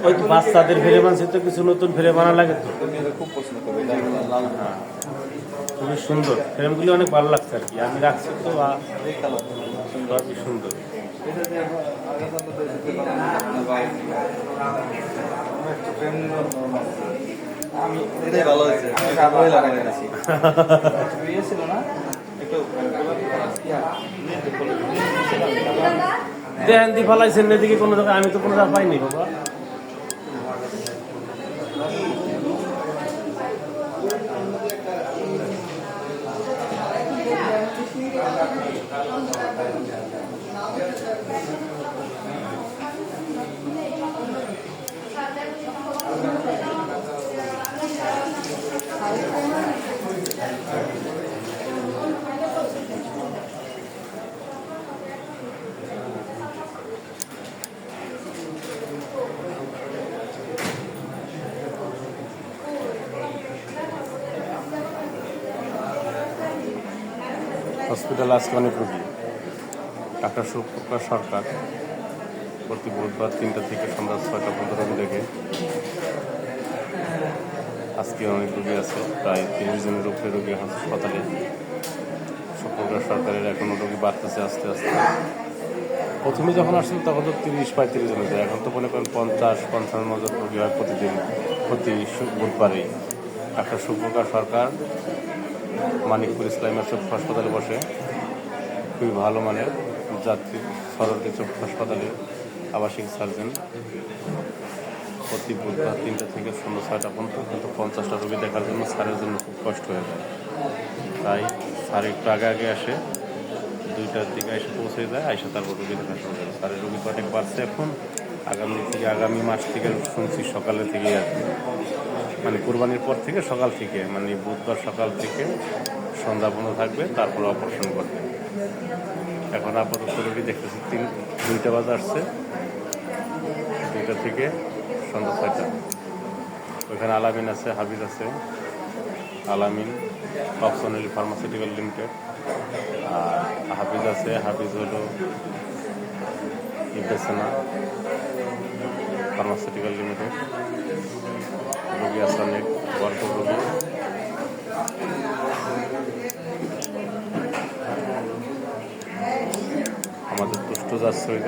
ওই তো বাচ্চাদের ফিরে বানছে তো কিছু নতুন ফিরে বানা লাগে তো খুব পছন্দ করে লাল খুবই সুন্দর ফ্রেমগুলি অনেক ভালো লাগছে আর কি আমি রাখছি তো খুবই সুন্দর এটাই ভালো হয়েছে আমি লাগাই নিয়েছি ছিল না একটু দেখেন দি ফলাইছেন এদিকে কোনো জায়গায় আমি তো কোনো জায়গা পাইনি বাবা হসপিটালে আজকে অনেক রোগী ডাক্তার সুপ্রকাশ সরকার প্রতি বুধবার 3টা থেকে সন্ধ্যা 6টা পর্যন্ত রোগী দেখে আজকে অনেক রোগী আছে প্রায় 30 জনের উপরে রোগী হাসপাতালে সুপ্রকাশ সরকারের এখনও রোগী বাড়তেছে আস্তে আস্তে প্রথমে যখন আসছিল তখন তো 30-35 জন হতো এখন তো মনে করেন 50-55 জন রোগী হয় প্রতিদিন প্রতি বুধবারেই ডাক্তার সুপ্রকাশ সরকার মানিকপুর ইসলামিয়া চক্ষু হাসপাতালে বসে খুবই ভালো মানের যাত্রী সরকারি চক্ষু হাসপাতালে আবাসিক সার্জন প্রতি বুধবার 3টা থেকে সন্ধ্যা 6টা পর্যন্ত কিন্তু 50টা রোগী দেখার জন্য স্যারের জন্য খুব কষ্ট হয়ে যায় তাই স্যার একটু আগে আগে আসে 2টার দিকে এসে পৌঁছে যায় এসে তারপর রোগী দেখা শুরু করে স্যারের রোগী তো অনেক বাড়ছে এখন আগামী মাস থেকে শুনছি সকালে থেকেই আর কি মানে কোরবানির পর থেকে সকাল থেকে মানে বুধবার সকাল থেকে সন্ধ্যা পর্যন্ত থাকবে তারপর অপারেশন করবে এখন আপাতত রোগী দেখতেছি 2টা বাজে আসছে 2টা থেকে সন্ধ্যা 6টা ওইখানে আলামিন আছে হাফিজ আছে আলামিন অপশনালি ফার্মাসিউটিক্যাল লিমিটেড আর হাফিজ আছে হাফিজ হলো ইবেসেনা ফার্মাসিউটিক্যাল লিমিটেড রোগী আছে অনেক গল্প রোগী আমাদের দুষ্ট যাচ্ছে ওই